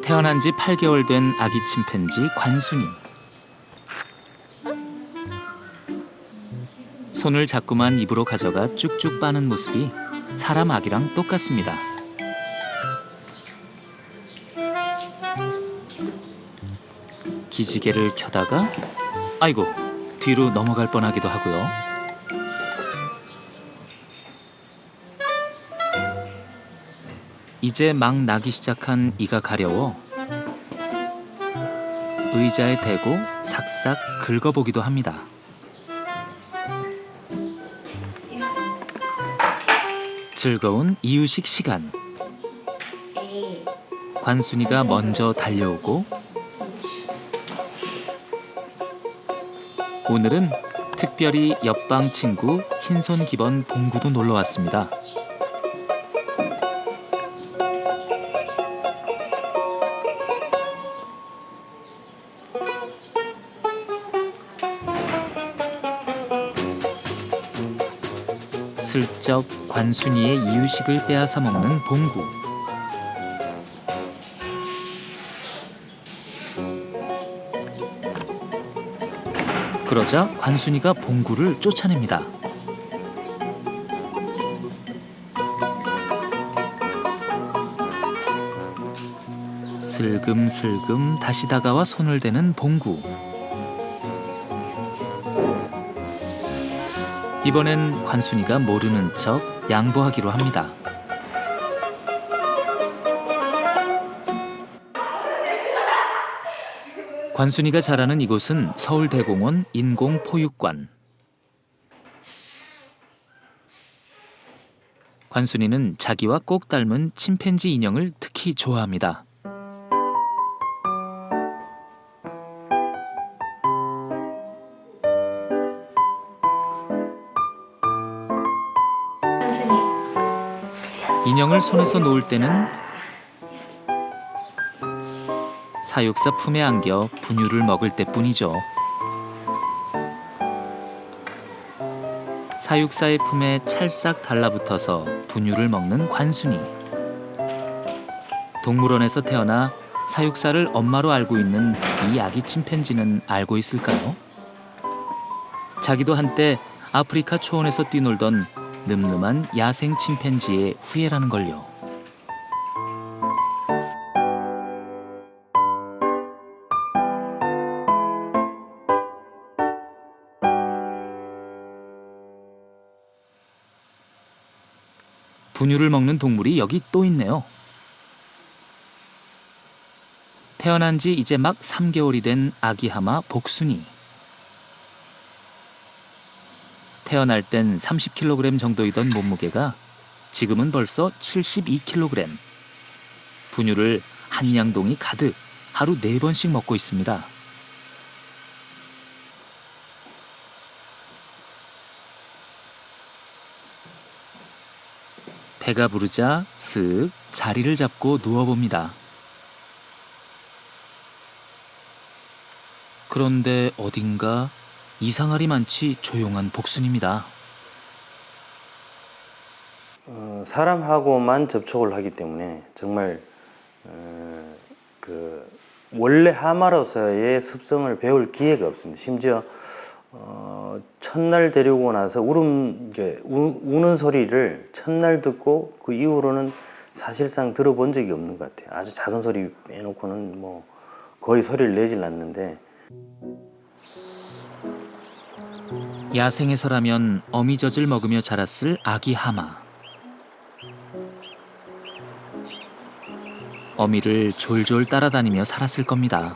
태어난 지 8개월 된 아기 침팬지 관순이. 손을 자꾸만 입으로 가져가 쭉쭉 빠는 모습이 사람 아기랑 똑같습니다. 기지개를 켜다가 아이고 뒤로 넘어갈 뻔하기도 하고요. 이제 막 나기 시작한 이가 가려워 의자에 대고 삭삭 긁어보기도 합니다. 즐거운 이유식 시간. 관순이가 먼저 달려오고 오늘은 특별히 옆방 친구 흰손 기번 봉구도 놀러 왔습니다. 슬쩍 관순이의 이유식을 빼앗아 먹는 봉구. 그러자 관순이가 봉구를 쫓아냅니다. 슬금슬금 다시 다가와 손을 대는 봉구. 이번엔 관순이가 모르는 척 양보하기로 합니다. 관순이가 자라는 이곳은 서울대공원 인공포육관. 관순이는 자기와 꼭 닮은 침팬지 인형을 특히 좋아합니다. 인형을 손에서 놓을 때는 사육사 품에 안겨 분유를 먹을 때뿐이죠. 사육사의 품에 찰싹 달라붙어서 분유를 먹는 관순이. 동물원에서 태어나 사육사를 엄마로 알고 있는 이 아기 침팬지는 알고 있을까요? 자기도 한때 아프리카 초원에서 뛰놀던 늠름한 야생 침팬지의 후예라는 걸요. 분유를 먹는 동물이 여기 또 있네요. 태어난 지 이제 막 3개월이 된 아기 하마 복순이. 태어날 땐 30kg 정도이던 몸무게가 지금은 벌써 72kg. 분유를 한 양동이 가득 하루 4번씩 먹고 있습니다. 배가 부르자 슥 자리를 잡고 누워봅니다. 그런데 어딘가 이상하리 많지 조용한 복순입니다. 사람하고만 접촉을 하기 때문에 정말 원래 하마로서의 습성을 배울 기회가 없습니다. 심지어 첫날 데리고 나서 우는 소리를 첫날 듣고 그 이후로는 사실상 들어본 적이 없는 것 같아요. 아주 작은 소리 빼놓고는 뭐 거의 소리를 내질 않는데. 야생에서라면 어미젖을 먹으며 자랐을 아기 하마. 어미를 졸졸 따라다니며 살았을 겁니다.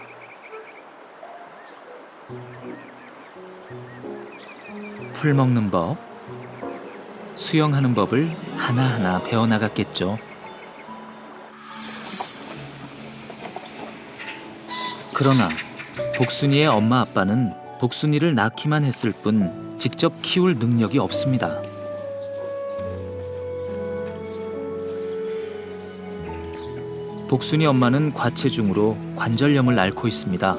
풀 먹는 법, 수영하는 법을 하나하나 배워나갔겠죠. 그러나 복순이의 엄마 아빠는 복순이를 낳기만 했을 뿐 직접 키울 능력이 없습니다. 복순이 엄마는 과체중으로 관절염을 앓고 있습니다.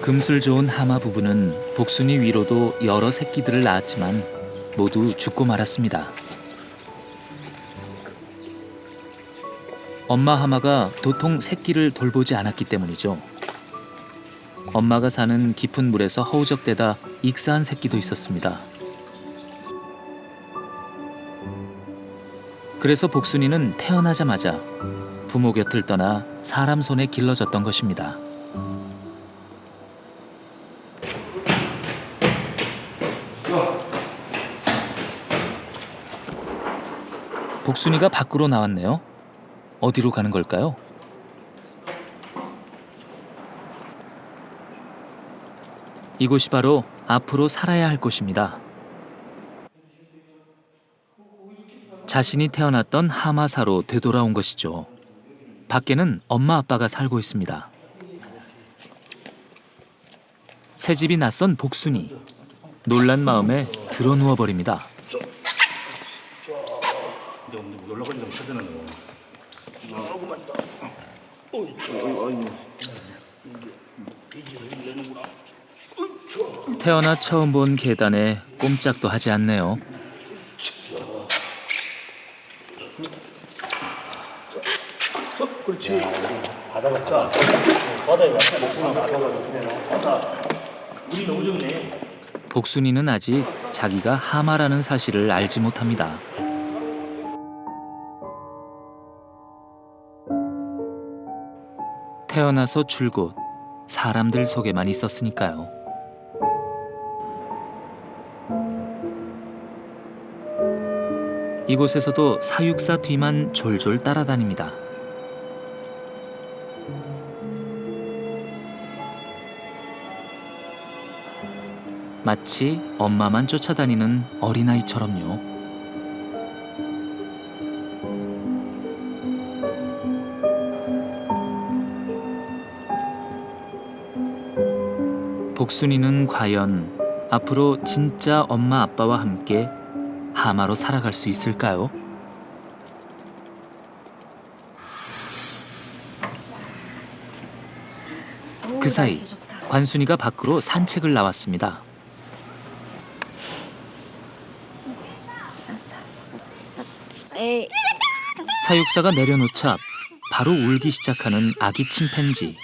금술 좋은 하마 부부는 복순이 위로도 여러 새끼들을 낳았지만 모두 죽고 말았습니다. 엄마 하마가 도통 새끼를 돌보지 않았기 때문이죠. 엄마가 사는 깊은 물에서 허우적대다 익사한 새끼도 있었습니다. 그래서 복순이는 태어나자마자 부모 곁을 떠나 사람 손에 길러졌던 것입니다. 복순이가 밖으로 나왔네요. 어디로 가는 걸까요? 이곳이 바로 앞으로 살아야 할 곳입니다. 자신이 태어났던 하마사로 되돌아온 것이죠. 밖에는 엄마 아빠가 살고 있습니다. 새집이 낯선 복순이. 놀란 마음에 드러누워 버립니다. 태어나 처음 본 계단에 꼼짝도 하지 않네요. 그렇지. 바다가 짜. 바다에 왔다. 목숨을 바다가 물이 너무 좋네. 복순이는 아직 자기가 하마라는 사실을 알지 못합니다. 태어나서 줄곧 사람들 속에만 있었으니까요. 이곳에서도 사육사 뒤만 졸졸 따라다닙니다. 마치 엄마만 쫓아다니는 어린아이처럼요. 복순이는 과연 앞으로 진짜 엄마 아빠와 함께 하마로 살아갈 수 있을까요? 그 사이 관순이가 밖으로 산책을 나왔습니다. 에이. 사육사가 내려놓자 바로 울기 시작하는 아기 침팬지.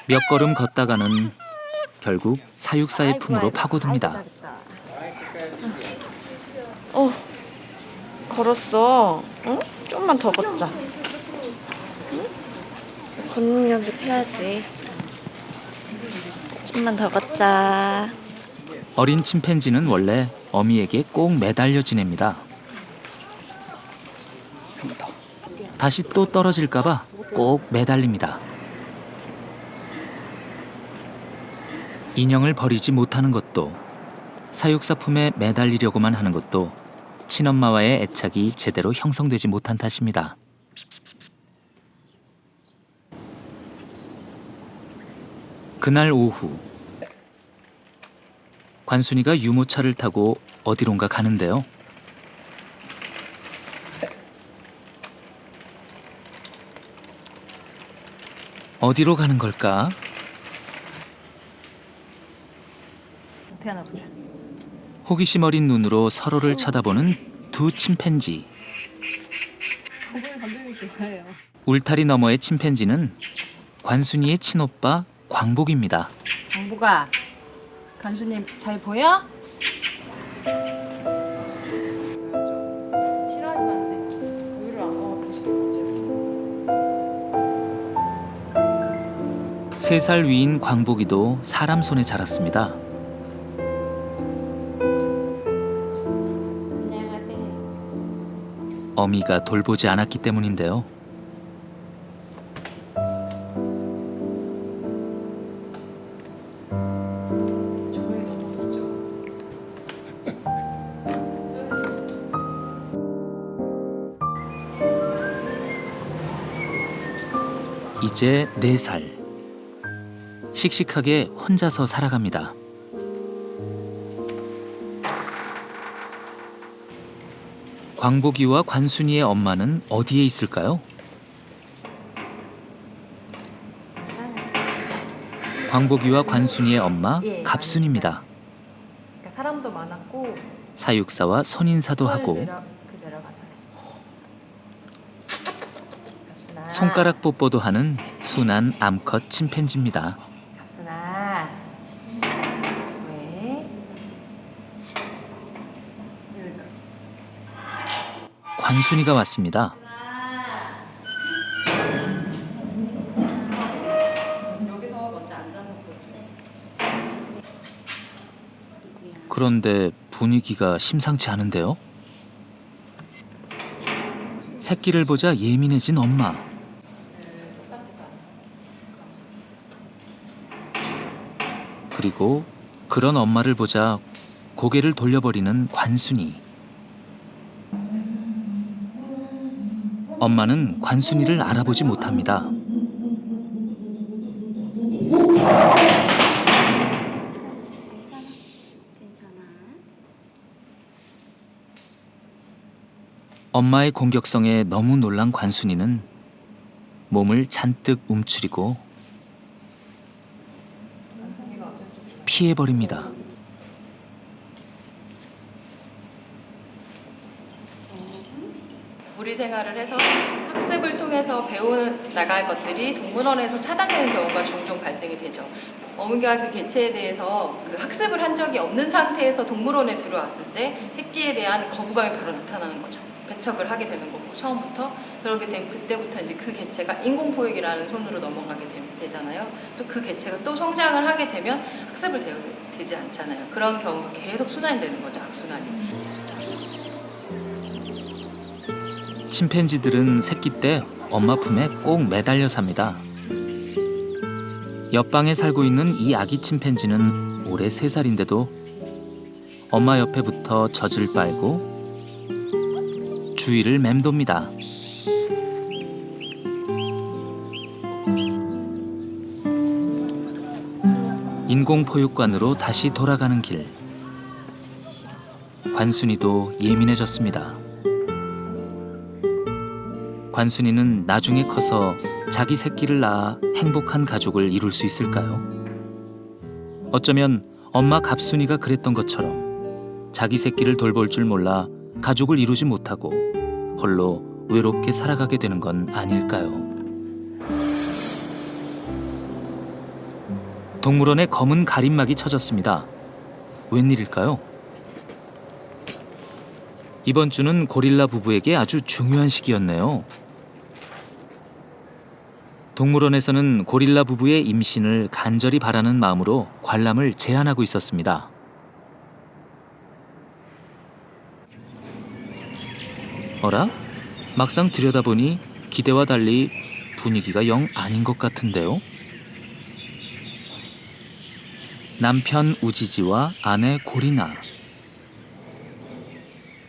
몇 걸음 걷다가는 결국 사육사의 품으로 파고듭니다. 걸었어. 응? 좀만 더 걷자. 응? 걷는 연습해야지. 좀만 더 걷자. 어린 침팬지는 원래 어미에게 꼭 매달려 지냅니다. 다시 또 떨어질까봐 꼭 매달립니다. 인형을 버리지 못하는 것도, 사육사 품에 매달리려고만 하는 것도 친엄마와의 애착이 제대로 형성되지 못한 탓입니다. 그날 오후, 관순이가 유모차를 타고 어디론가 가는데요. 어디로 가는 걸까? 태어나보자. 호기심 어린 눈으로 서로를 쳐다보는 두 침팬지. 울타리 너머의 침팬지는 관순이의 친오빠 광복입니다. 광복아, 간수님 잘 보여? 싫어하진 않는데 우유를 안 먹어가지고. 3살 위인 광복이도 사람 손에 자랐습니다. 어미가 돌보지 않았기 때문인데요. 이제 4살. 씩씩하게 혼자서 살아갑니다. 광복이와 관순이의 엄마는 어디에 있을까요? 광복이와 관순이의 엄마 예, 갑순입니다. 그러니까 사람도 많았고 사육사와 선인사도 하고 내려가잖아요. 갑순아. 손가락 뽀뽀도 하는 순한 암컷 침팬지입니다. 갑순아. 왜? 관순이가 왔습니다. 여기서 먼저 앉아서 보여줘. 그런데 분위기가 심상치 않은데요? 새끼를 보자 예민해진 엄마. 그리고 그런 엄마를 보자 고개를 돌려버리는 관순이. 엄마는 관순이를 알아보지 못합니다. 엄마의 공격성에 너무 놀란 관순이는 몸을 잔뜩 움츠리고 피해버립니다. 무리 생활을 해서 학습을 통해서 배워 나갈 것들이 동물원에서 차단되는 경우가 종종 발생이 되죠. 어미가 그 개체에 대해서 그 학습을 한 적이 없는 상태에서 동물원에 들어왔을 때 새끼에 대한 거부감이 바로 나타나는 거죠. 배척을 하게 되는 거고 처음부터 그렇게 되면 그때부터 이제 그 개체가 인공포획이라는 손으로 넘어가게 되잖아요. 또 그 개체가 또 성장을 하게 되면 학습을 되지 않잖아요. 그런 경우가 계속 순환이 되는 거죠. 악순환이. 침팬지들은 새끼 때 엄마 품에 꼭 매달려 삽니다. 옆방에 살고 있는 이 아기 침팬지는 올해 3살인데도 엄마 옆에 붙어 젖을 빨고 주위를 맴돕니다. 인공포육관으로 다시 돌아가는 길. 관순이도 예민해졌습니다. 관순이는 나중에 커서 자기 새끼를 낳아 행복한 가족을 이룰 수 있을까요? 어쩌면 엄마 갑순이가 그랬던 것처럼 자기 새끼를 돌볼 줄 몰라 가족을 이루지 못하고 홀로 외롭게 살아가게 되는 건 아닐까요? 동물원에 검은 가림막이 쳐졌습니다. 웬일일까요? 이번 주는 고릴라 부부에게 아주 중요한 시기였네요. 동물원에서는 고릴라 부부의 임신을 간절히 바라는 마음으로 관람을 제한하고 있었습니다. 어라? 막상 들여다보니 기대와 달리 분위기가 영 아닌 것 같은데요? 남편 우지지와 아내 고리나.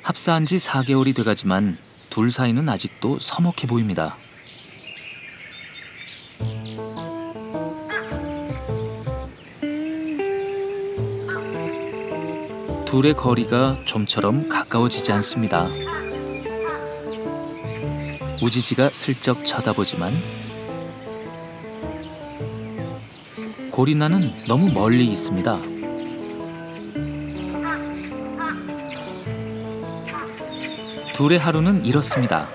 합사한 지 4개월이 돼가지만 둘 사이는 아직도 서먹해 보입니다. 둘의 거리가 좀처럼 가까워지지 않습니다. 우지지가 슬쩍 쳐다보지만 고리나는 너무 멀리 있습니다. 둘의 하루는 이렇습니다.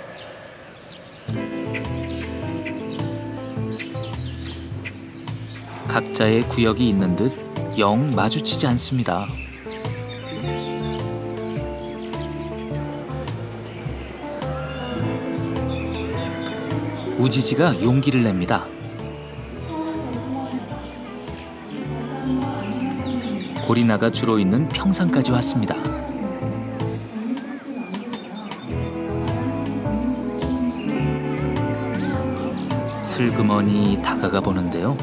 각자의 구역이 있는 듯 영 마주치지 않습니다. 우지지가 용기를 냅니다. 고리나가 주로 있는 평상까지 왔습니다. 슬그머니 다가가 보는데요.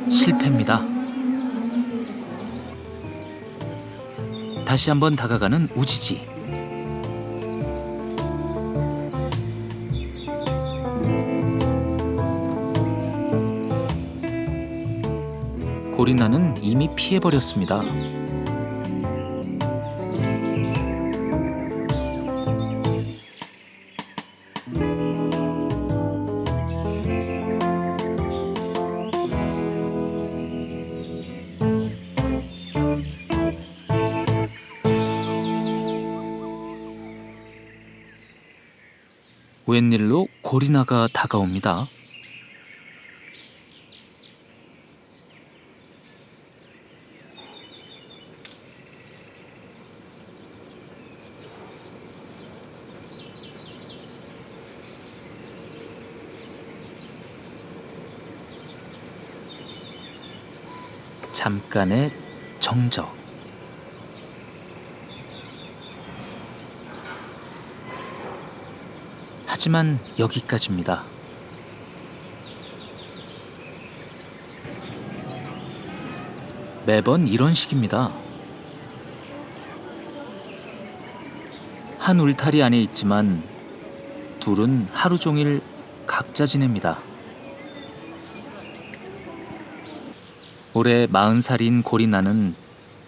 실패입니다. 다시 한번 다가가는 우지지. 고리나는 이미 피해버렸습니다. 웬일로 고리나가 다가옵니다. 잠깐의 정적. 하지만 여기까지입니다. 매번 이런 식입니다. 한 울타리 안에 있지만 둘은 하루 종일 각자 지냅니다. 올해 40살인 고리나는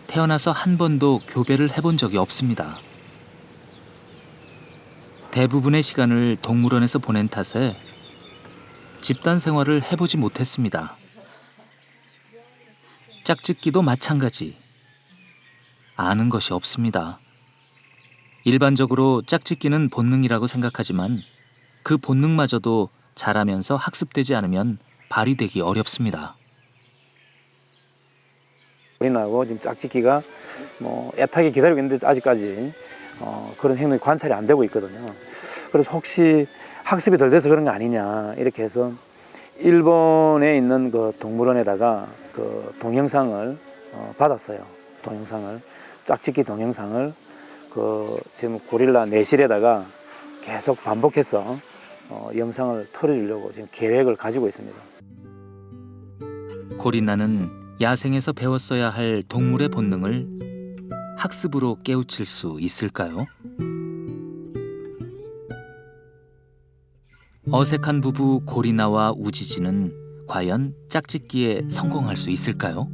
태어나서 한 번도 교배를 해본 적이 없습니다. 대부분의 시간을 동물원에서 보낸 탓에 집단 생활을 해보지 못했습니다. 짝짓기도 마찬가지. 아는 것이 없습니다. 일반적으로 짝짓기는 본능이라고 생각하지만 그 본능마저도 자라면서 학습되지 않으면 발휘되기 어렵습니다. 고리나하고 지금 짝짓기가 애타게 기다리고 있는데 아직까지 그런 행동이 관찰이 안 되고 있거든요. 그래서 혹시 학습이 덜 돼서 그런 거 아니냐 이렇게 해서 일본에 있는 그 동물원에다가 그 동영상을 받았어요. 동영상을 짝짓기 동영상을 그 지금 고릴라 내실에다가 계속 반복해서 영상을 틀어주려고 지금 계획을 가지고 있습니다. 고리나는 야생에서 배웠어야 할 동물의 본능을 학습으로 깨우칠 수 있을까요? 어색한 부부 고리나와 우지지는 과연 짝짓기에 성공할 수 있을까요?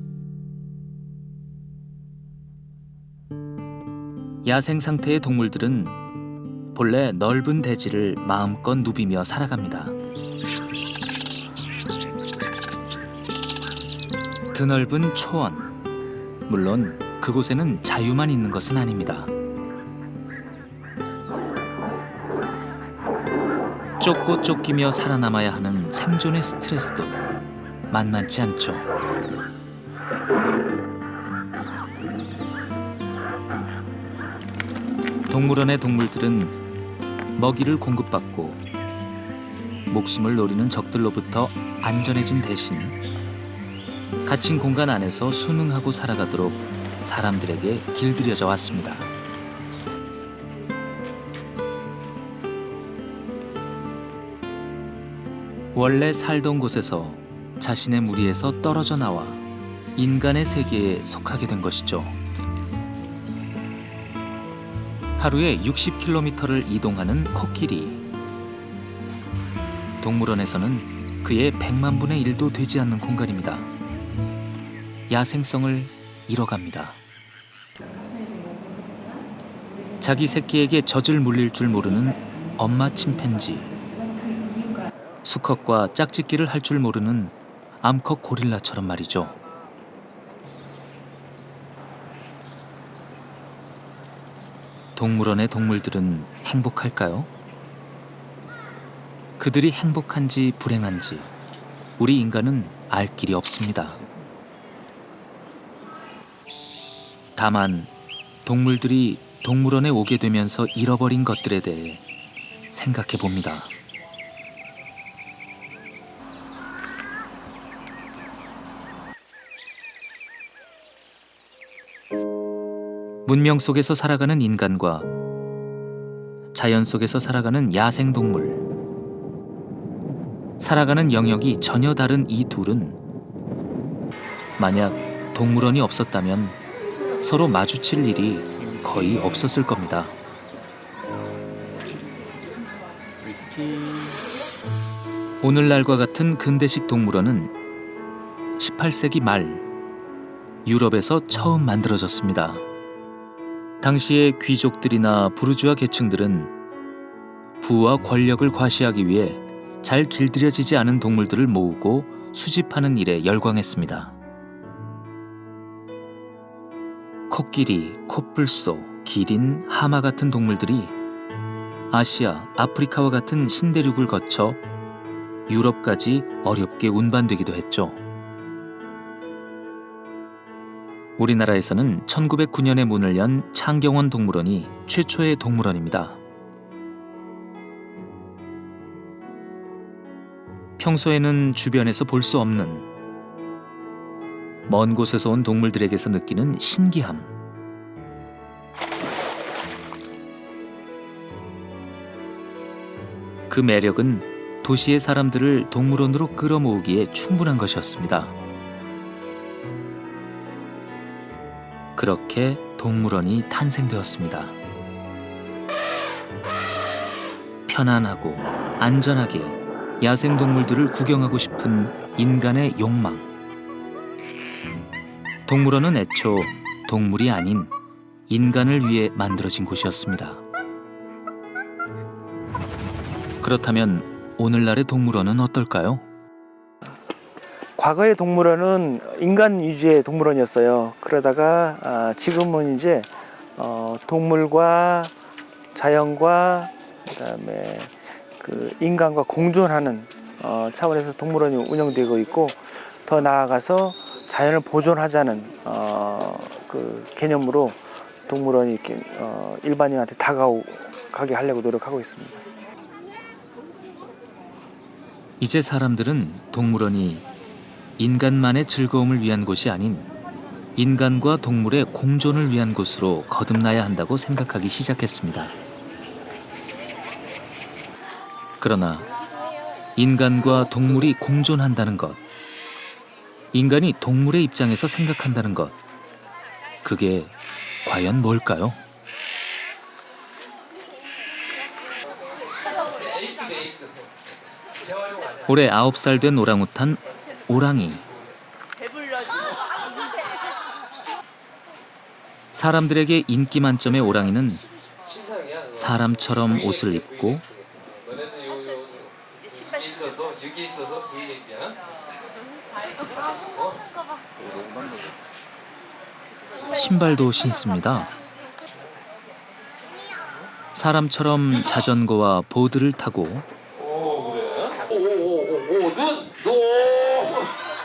야생 상태의 동물들은 본래 넓은 대지를 마음껏 누비며 살아갑니다. 드넓은 초원, 물론 그곳에는 자유만 있는 것은 아닙니다. 쫓고 쫓기며 살아남아야 하는 생존의 스트레스도 만만치 않죠. 동물원의 동물들은 먹이를 공급받고 목숨을 노리는 적들로부터 안전해진 대신 갇힌 공간 안에서 순응하고 살아가도록 사람들에게 길들여져 왔습니다. 원래 살던 곳에서 자신의 무리에서 떨어져 나와 인간의 세계에 속하게 된 것이죠. 하루에 60km를 이동하는 코끼리. 동물원에서는 그의 100만 분의 1도 되지 않는 공간입니다. 야생성을 잃어갑니다. 자기 새끼에게 젖을 물릴 줄 모르는 엄마 침팬지. 수컷과 짝짓기를 할 줄 모르는 암컷 고릴라처럼 말이죠. 동물원의 동물들은 행복할까요? 그들이 행복한지 불행한지 우리 인간은 알 길이 없습니다. 다만 동물들이 동물원에 오게 되면서 잃어버린 것들에 대해 생각해 봅니다. 문명 속에서 살아가는 인간과 자연 속에서 살아가는 야생동물. 살아가는 영역이 전혀 다른 이 둘은 만약 동물원이 없었다면 서로 마주칠 일이 거의 없었을 겁니다. 오늘날과 같은 근대식 동물원은 18세기 말 유럽에서 처음 만들어졌습니다. 당시의 귀족들이나 부르주아 계층들은 부와 권력을 과시하기 위해 잘 길들여지지 않은 동물들을 모으고 수집하는 일에 열광했습니다. 코끼리, 코뿔소, 기린, 하마 같은 동물들이 아시아, 아프리카와 같은 신대륙을 거쳐 유럽까지 어렵게 운반되기도 했죠. 우리나라에서는 1909년에 문을 연 창경원 동물원이 최초의 동물원입니다. 평소에는 주변에서 볼 수 없는 먼 곳에서 온 동물들에게서 느끼는 신기함. 그 매력은 도시의 사람들을 동물원으로 끌어모으기에 충분한 것이었습니다. 그렇게 동물원이 탄생되었습니다. 편안하고 안전하게 야생동물들을 구경하고 싶은 인간의 욕망. 동물원은 애초 동물이 아닌 인간을 위해 만들어진 곳이었습니다. 그렇다면 오늘날의 동물원은 어떨까요? 과거의 동물원은 인간 위주의 동물원이었어요. 그러다가 지금은 이제 동물과 자연과 그다음에 그 인간과 공존하는 차원에서 동물원이 운영되고 있고, 더 나아가서 자연을 보존하자는 그 개념으로 동물원이 이렇게 일반인한테 다가가게 하려고 노력하고 있습니다. 이제 사람들은 동물원이 인간만의 즐거움을 위한 곳이 아닌 인간과 동물의 공존을 위한 곳으로 거듭나야 한다고 생각하기 시작했습니다. 그러나 인간과 동물이 공존한다는 것, 인간이 동물의 입장에서 생각한다는 것, 그게 과연 뭘까요? 올해 9살 된 오랑우탄 오랑이. 사람들에게 인기 만점의 오랑이는 사람처럼 옷을 입고 신발도 신습니다. 사람처럼 자전거와 보드를 타고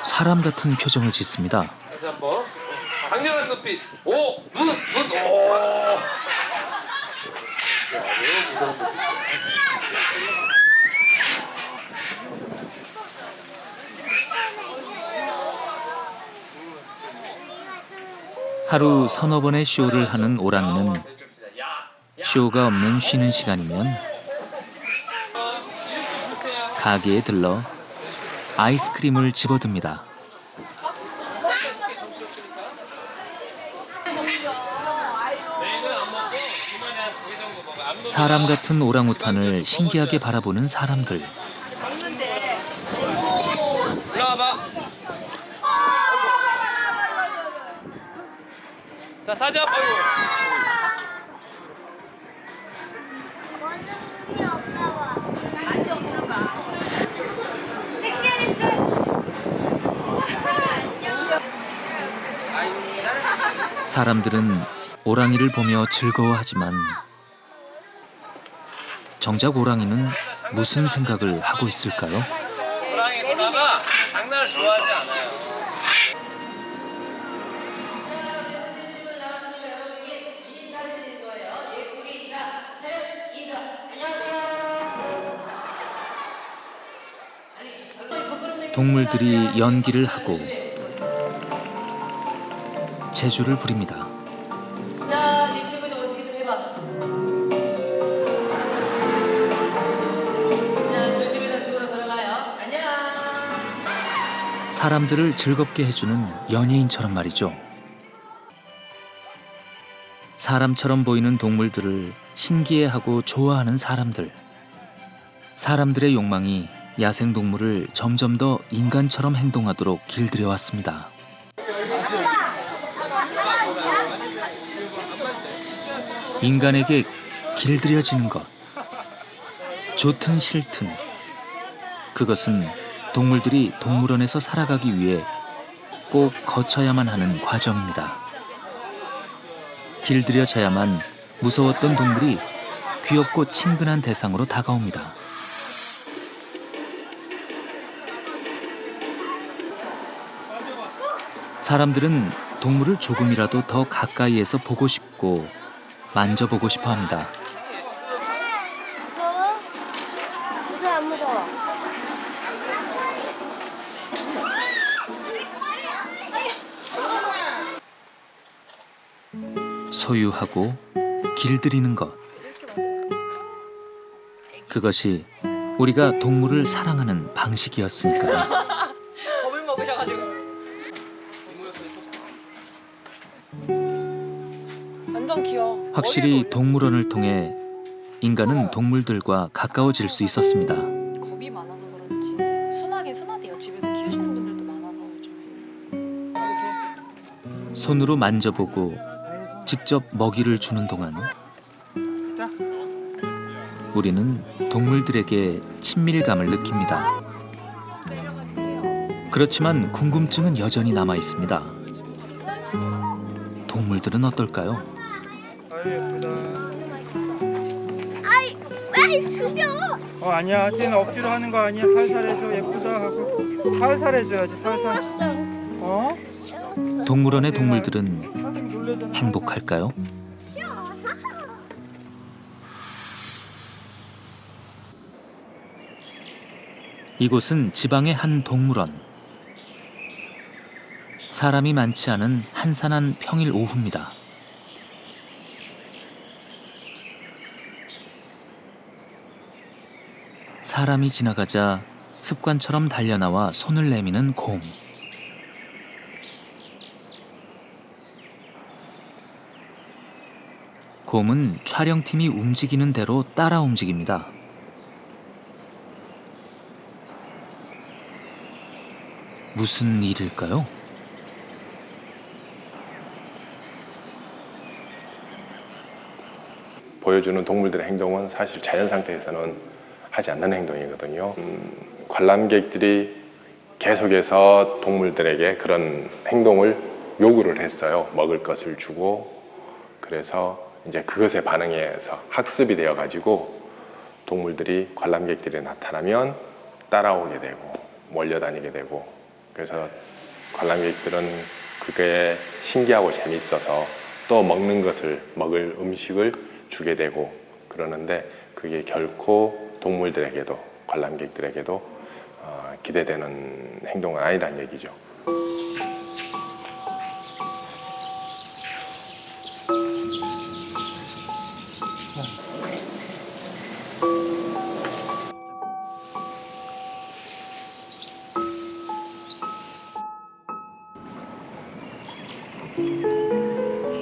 사람 같은 표정을 짓습니다. 다시 한번 강렬한 눈빛. 오! 눈! 오! 매우 무서운 눈빛이야. 하루 서너 번의 쇼를 하는 오랑이는 쇼가 없는 쉬는 시간이면 가게에 들러 아이스크림을 집어듭니다. 사람 같은 오랑우탄을 신기하게 바라보는 사람들. 올라와봐. 자, 사자. 아이고. 사람들은 오랑이를 보며 즐거워하지만 정작 오랑이는 무슨 생각을 하고 있을까요? 호랑이 누나가 장난을 좋아하지 않아요. 동물들이 연기를 하고 재주를 부립니다. 자, 네 친구 좀 어떻게 좀 해봐. 자, 조심해서 집으로 들어가요. 안녕. 사람들을 즐겁게 해주는 연예인처럼 말이죠. 사람처럼 보이는 동물들을 신기해하고 좋아하는 사람들. 사람들의 욕망이 야생동물을 점점 더 인간처럼 행동하도록 길들여왔습니다. 인간에게 길들여지는 것. 좋든 싫든 그것은 동물들이 동물원에서 살아가기 위해 꼭 거쳐야만 하는 과정입니다. 길들여져야만 무서웠던 동물이 귀엽고 친근한 대상으로 다가옵니다. 사람들은 동물을 조금이라도 더 가까이에서 보고 싶고 만져보고 싶어 합니다. 무서워? 진짜 안 무서워. 소유하고 길들이는 것. 그것이 우리가 동물을 사랑하는 방식이었으니까요. 겁을 먹으셔가지고. 완전 귀여워. 확실히 동물원을 통해 인간은 동물들과 가까워질 수 있었습니다. 겁이 많아서 그렇지. 순하긴 순하대요. 집에서 키우시는 분들도 많아서 요즘에. 손으로 만져보고 직접 먹이를 주는 동안 우리는 동물들에게 친밀감을 느낍니다. 그렇지만 궁금증은 여전히 남아 있습니다. 동물들은 어떨까요? 아니야. 쟤는 억지로 하는 거 아니야. 살살 해줘. 예쁘다 하고. 살살 해줘야지. 살살. 어? 동물원의 동물들은 행복할까요? 이곳은 지방의 한 동물원. 사람이 많지 않은 한산한 평일 오후입니다. 사람이 지나가자 습관처럼 달려나와 손을 내미는 곰. 곰은 촬영팀이 움직이는 대로 따라 움직입니다. 무슨 일일까요? 보여주는 동물들의 행동은 사실 자연 상태에서는 하지 않는 행동이거든요. 관람객들이 계속해서 동물들에게 그런 행동을 요구를 했어요. 먹을 것을 주고. 그래서 이제 그것에 반응해서 학습이 되어가지고 동물들이 관람객들이 나타나면 따라오게 되고 몰려다니게 되고, 그래서 관람객들은 그게 신기하고 재밌어서 또 먹을 음식을 주게 되고 그러는데, 그게 결코 동물들에게도 관람객들에게도 기대되는 행동은 아니란 얘기죠.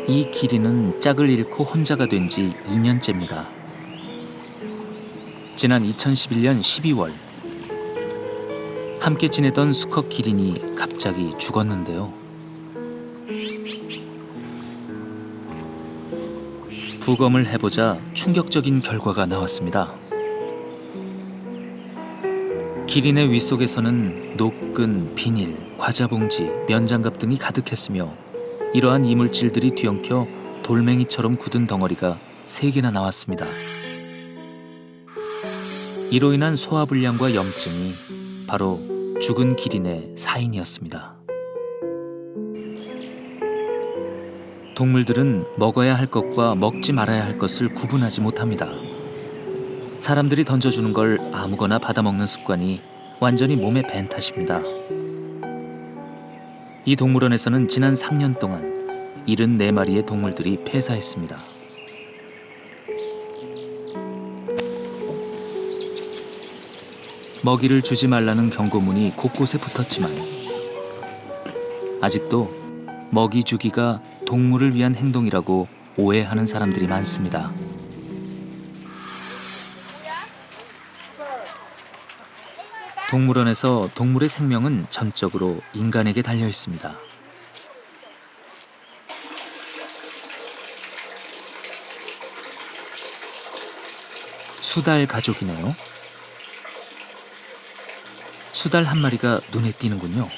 이 기린은 짝을 잃고 혼자가 된 지 2년째입니다. 지난 2011년 12월 함께 지내던 수컷 기린이 갑자기 죽었는데요. 부검을 해보자 충격적인 결과가 나왔습니다. 기린의 윗속에서는 노끈, 비닐, 과자봉지, 면장갑 등이 가득했으며 이러한 이물질들이 뒤엉켜 돌멩이처럼 굳은 덩어리가 3개나 나왔습니다. 이로 인한 소화불량과 염증이 바로 죽은 기린의 사인이었습니다. 동물들은 먹어야 할 것과 먹지 말아야 할 것을 구분하지 못합니다. 사람들이 던져주는 걸 아무거나 받아먹는 습관이 완전히 몸에 밴 탓입니다. 이 동물원에서는 지난 3년 동안 74마리의 동물들이 폐사했습니다. 먹이를 주지 말라는 경고문이 곳곳에 붙었지만 아직도 먹이 주기가 동물을 위한 행동이라고 오해하는 사람들이 많습니다. 동물원에서 동물의 생명은 전적으로 인간에게 달려 있습니다. 수달 가족이네요. 수달 한 마리가 눈에 띄는군요.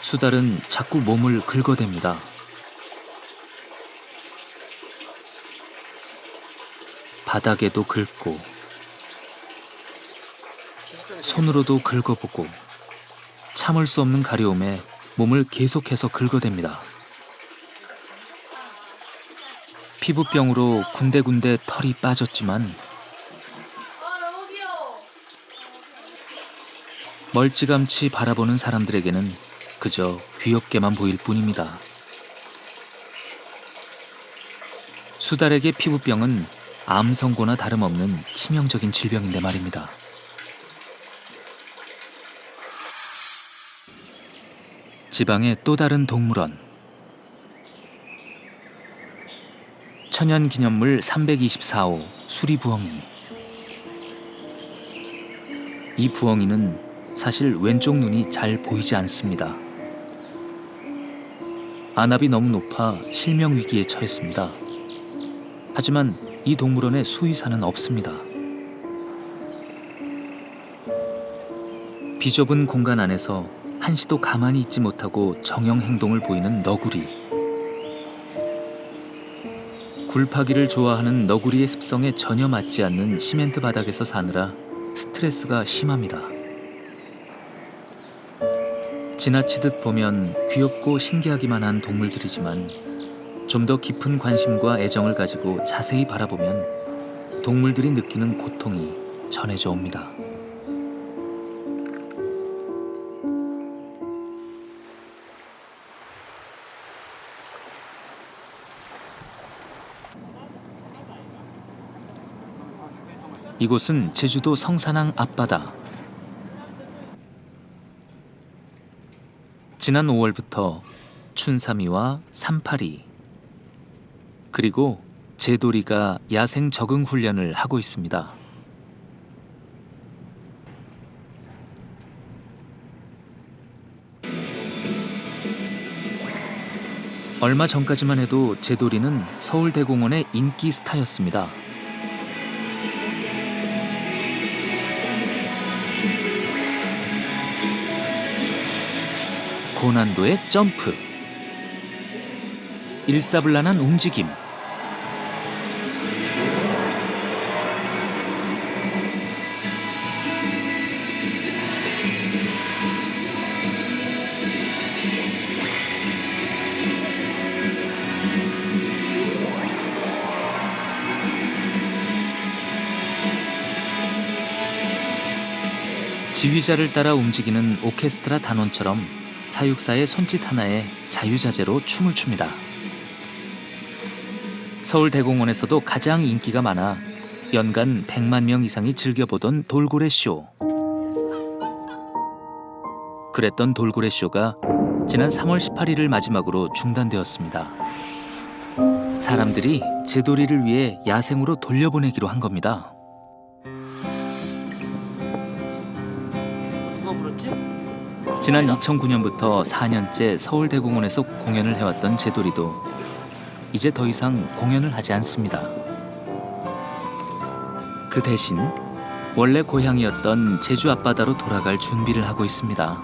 수달은 자꾸 몸을 긁어댑니다. 바닥에도 긁고 손으로도 긁어보고 참을 수 없는 가려움에 몸을 계속해서 긁어댑니다. 피부병으로 군데군데 털이 빠졌지만 멀찌감치 바라보는 사람들에게는 그저 귀엽게만 보일 뿐입니다. 수달에게 피부병은 암 선고나 다름없는 치명적인 질병인데 말입니다. 지방의 또 다른 동물원. 천연기념물 324호 수리부엉이. 이 부엉이는 사실 왼쪽 눈이 잘 보이지 않습니다. 안압이 너무 높아 실명 위기에 처했습니다. 하지만 이 동물원에 수의사는 없습니다. 비좁은 공간 안에서 한시도 가만히 있지 못하고 정형 행동을 보이는 너구리. 굴파기를 좋아하는 너구리의 습성에 전혀 맞지 않는 시멘트 바닥에서 사느라 스트레스가 심합니다. 지나치듯 보면 귀엽고 신기하기만 한 동물들이지만 좀 더 깊은 관심과 애정을 가지고 자세히 바라보면 동물들이 느끼는 고통이 전해져 옵니다. 이곳은 제주도 성산항 앞바다. 지난 5월부터 춘삼이와 삼파리 그리고 제도리가 야생 적응 훈련을 하고 있습니다. 얼마 전까지만 해도 제도리는 서울대공원의 인기 스타였습니다. 고난도의 점프, 일사불란한 움직임, 지휘자를 따라 움직이는 오케스트라 단원처럼 사육사의 손짓 하나에 자유자재로 춤을 춥니다. 서울대공원에서도 가장 인기가 많아 연간 100만 명 이상이 즐겨보던 돌고래쇼. 그랬던 돌고래쇼가 지난 3월 18일을 마지막으로 중단되었습니다. 사람들이 제도리를 위해 야생으로 돌려보내기로 한 겁니다. 지난 2009년부터 4년째 서울대공원에서 공연을 해왔던 제도리도 이제 더 이상 공연을 하지 않습니다. 그 대신 원래 고향이었던 제주 앞바다로 돌아갈 준비를 하고 있습니다.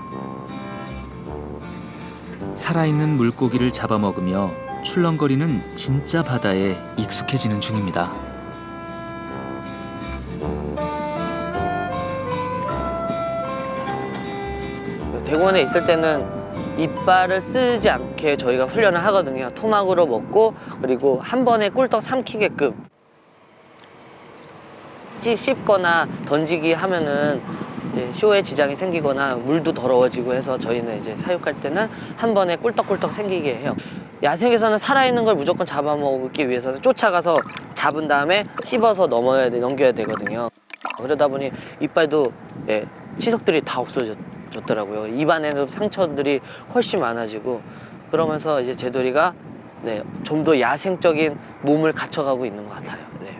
살아있는 물고기를 잡아먹으며 출렁거리는 진짜 바다에 익숙해지는 중입니다. 대공원에 있을 때는 이빨을 쓰지 않게 저희가 훈련을 하거든요. 토막으로 먹고 그리고 한 번에 꿀떡 삼키게끔 씹거나 던지기 하면은 쇼에 지장이 생기거나 물도 더러워지고 해서 저희는 이제 사육할 때는 한 번에 꿀떡꿀떡 생기게 해요. 야생에서는 살아있는 걸 무조건 잡아먹기 위해서는 쫓아가서 잡은 다음에 씹어서 넘겨야 되거든요. 그러다 보니 이빨도 치석들이 다 없어졌더라고요. 입안에도 상처들이 훨씬 많아지고 그러면서 이제 제도리가 좀 더 야생적인 몸을 갖춰가고 있는 것 같아요. 네.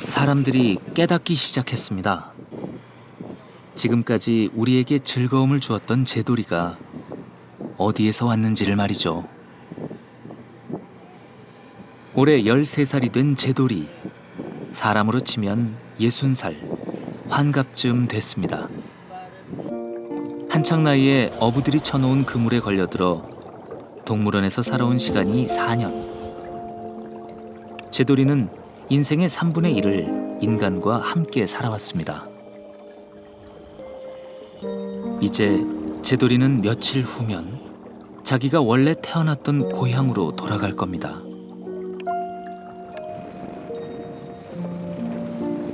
사람들이 깨닫기 시작했습니다. 지금까지 우리에게 즐거움을 주었던 제도리가 어디에서 왔는지를 말이죠. 올해 13살이 된 제돌이. 사람으로 치면 60살, 환갑쯤 됐습니다. 한창 나이에 어부들이 쳐놓은 그물에 걸려들어 동물원에서 살아온 시간이 4년. 제돌이는 인생의 3분의 1을 인간과 함께 살아왔습니다. 이제 제돌이는 며칠 후면 자기가 원래 태어났던 고향으로 돌아갈 겁니다.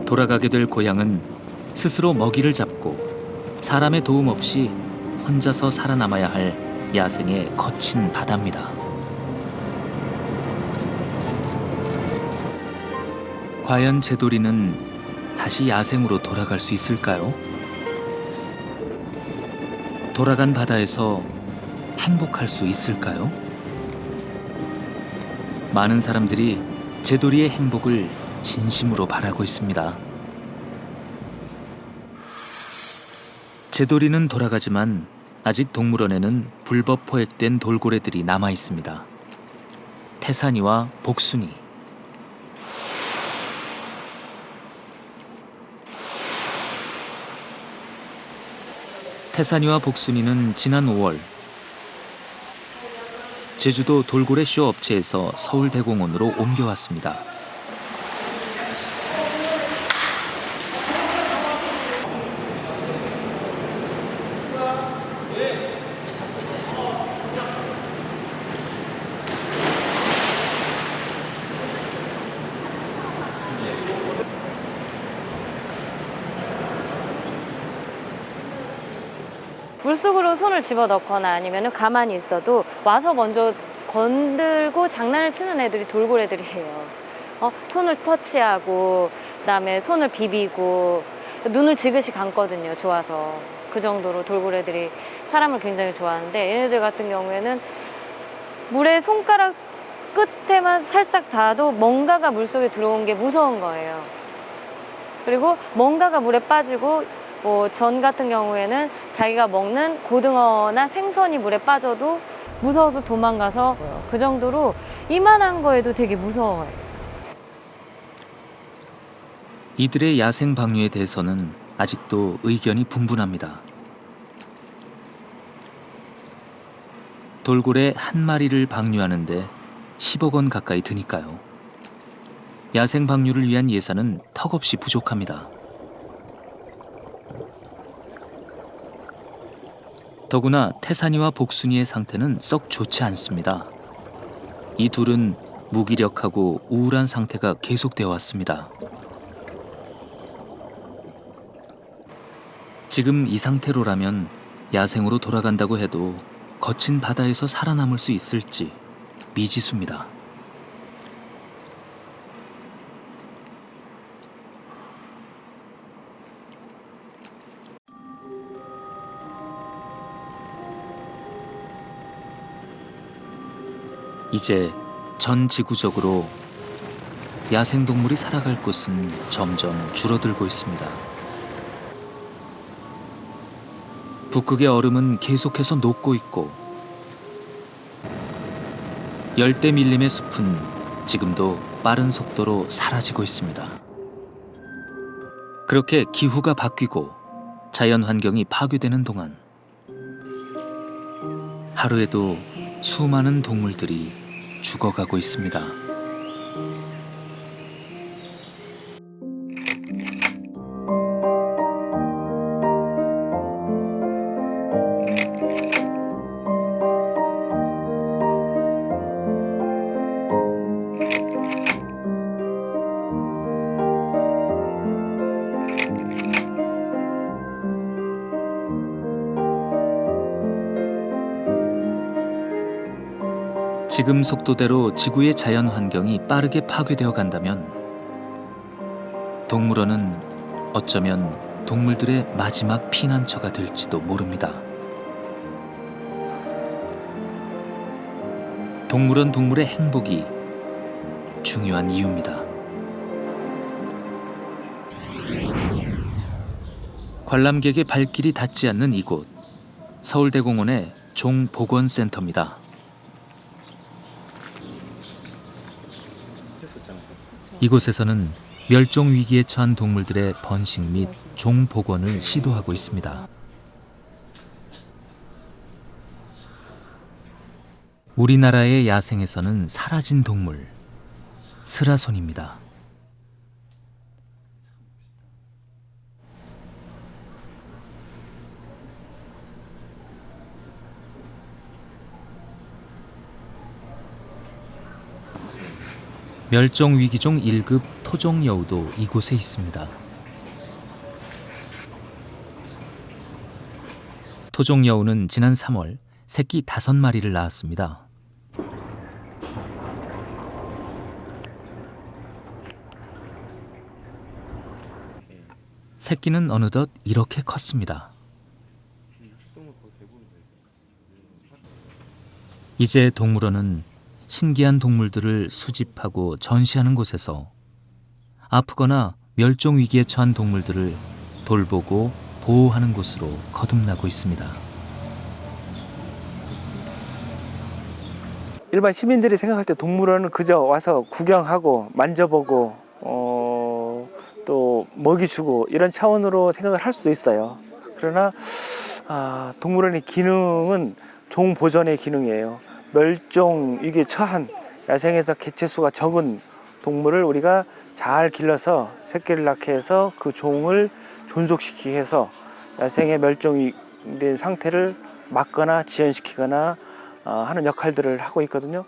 돌아가게 될 고향은 스스로 먹이를 잡고 사람의 도움 없이 혼자서 살아남아야 할 야생의 거친 바다입니다. 과연 제돌이는 다시 야생으로 돌아갈 수 있을까요? 돌아간 바다에서 행복할 수 있을까요? 많은 사람들이 제돌이의 행복을 진심으로 바라고 있습니다. 제돌이는 돌아가지만 아직 동물원에는 불법 포획된 돌고래들이 남아 있습니다. 태산이와 복순이. 태산이와 복순이는 지난 5월 제주도 돌고래 쇼 업체에서 서울대공원으로 옮겨왔습니다. 물속으로 손을 집어넣거나 아니면 가만히 있어도 와서 먼저 건들고 장난을 치는 애들이 돌고래들이에요. 손을 터치하고 그다음에 손을 비비고 눈을 지그시 감거든요. 좋아서. 그 정도로 돌고래들이 사람을 굉장히 좋아하는데 얘네들 같은 경우에는 물에 손가락 끝에만 살짝 닿아도 뭔가가 물속에 들어온 게 무서운 거예요. 그리고 뭔가가 물에 빠지고 전 같은 경우에는 자기가 먹는 고등어나 생선이 물에 빠져도 무서워서 도망가서 그 정도로 이만한 거에도 되게 무서워요. 이들의 야생 방류에 대해서는 아직도 의견이 분분합니다. 돌고래 한 마리를 방류하는데 10억 원 가까이 드니까요. 야생 방류를 위한 예산은 턱없이 부족합니다. 더구나 태산이와 복순이의 상태는 썩 좋지 않습니다. 이 둘은 무기력하고 우울한 상태가 계속되어 왔습니다. 지금 이 상태로라면 야생으로 돌아간다고 해도 거친 바다에서 살아남을 수 있을지 미지수입니다. 이제 전 지구적으로 야생동물이 살아갈 곳은 점점 줄어들고 있습니다. 북극의 얼음은 계속해서 녹고 있고 열대 밀림의 숲은 지금도 빠른 속도로 사라지고 있습니다. 그렇게 기후가 바뀌고 자연 환경이 파괴되는 동안 하루에도 수많은 동물들이 죽어가고 있습니다. 지금 속도대로 지구의 자연 환경이 빠르게 파괴되어 간다면 동물원은 어쩌면 동물들의 마지막 피난처가 될지도 모릅니다. 동물원 동물의 행복이 중요한 이유입니다. 관람객의 발길이 닿지 않는 이곳, 서울대공원의 종보건센터입니다. 이곳에서는 멸종 위기에 처한 동물들의 번식 및 종 복원을 시도하고 있습니다. 우리나라의 야생에서는 사라진 동물, 스라손입니다. 멸종위기종 1급 토종여우도 이곳에 있습니다. 토종여우는 지난 3월 새끼 5마리를 낳았습니다. 새끼는 어느덧 이렇게 컸습니다. 이제 동물원은 신기한 동물들을 수집하고 전시하는 곳에서 아프거나 멸종 위기에 처한 동물들을 돌보고 보호하는 곳으로 거듭나고 있습니다. 일반 시민들이 생각할 때 동물원은 그저 와서 구경하고 만져보고 또 먹이 주고 이런 차원으로 생각을 할 수도 있어요. 그러나 동물원의 기능은 종 보존의 기능이에요. 멸종 위기에 처한 야생에서 개체수가 적은 동물을 우리가 잘 길러서 새끼를 낳게 해서 그 종을 존속시키게 해서 야생의 멸종된 상태를 막거나 지연시키거나 하는 역할들을 하고 있거든요.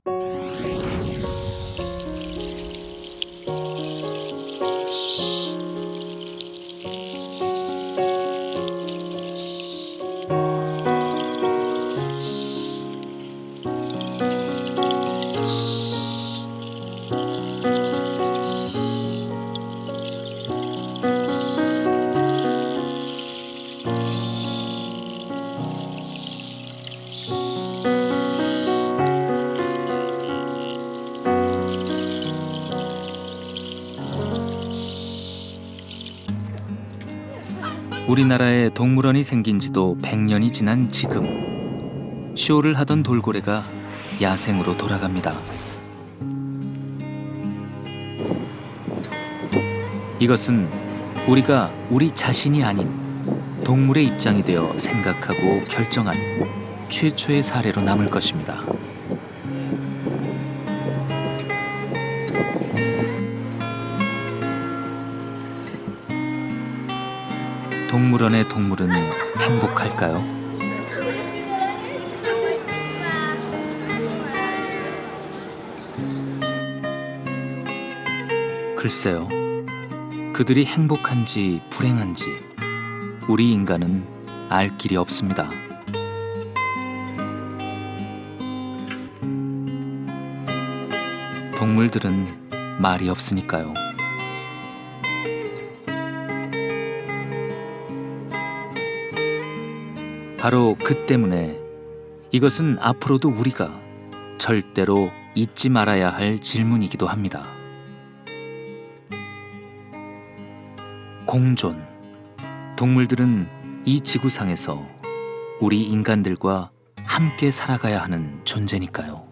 우리나라에 동물원이 생긴 지도 100년이 지난 지금 쇼를 하던 돌고래가 야생으로 돌아갑니다. 이것은 우리가 우리 자신이 아닌 동물의 입장이 되어 생각하고 결정한 최초의 사례로 남을 것입니다. 동물원의 동물은 행복할까요? 글쎄요. 그들이 행복한지 불행한지 우리 인간은 알 길이 없습니다. 동물들은 말이 없으니까요. 바로 그 때문에 이것은 앞으로도 우리가 절대로 잊지 말아야 할 질문이기도 합니다. 공존. 동물들은 이 지구상에서 우리 인간들과 함께 살아가야 하는 존재니까요.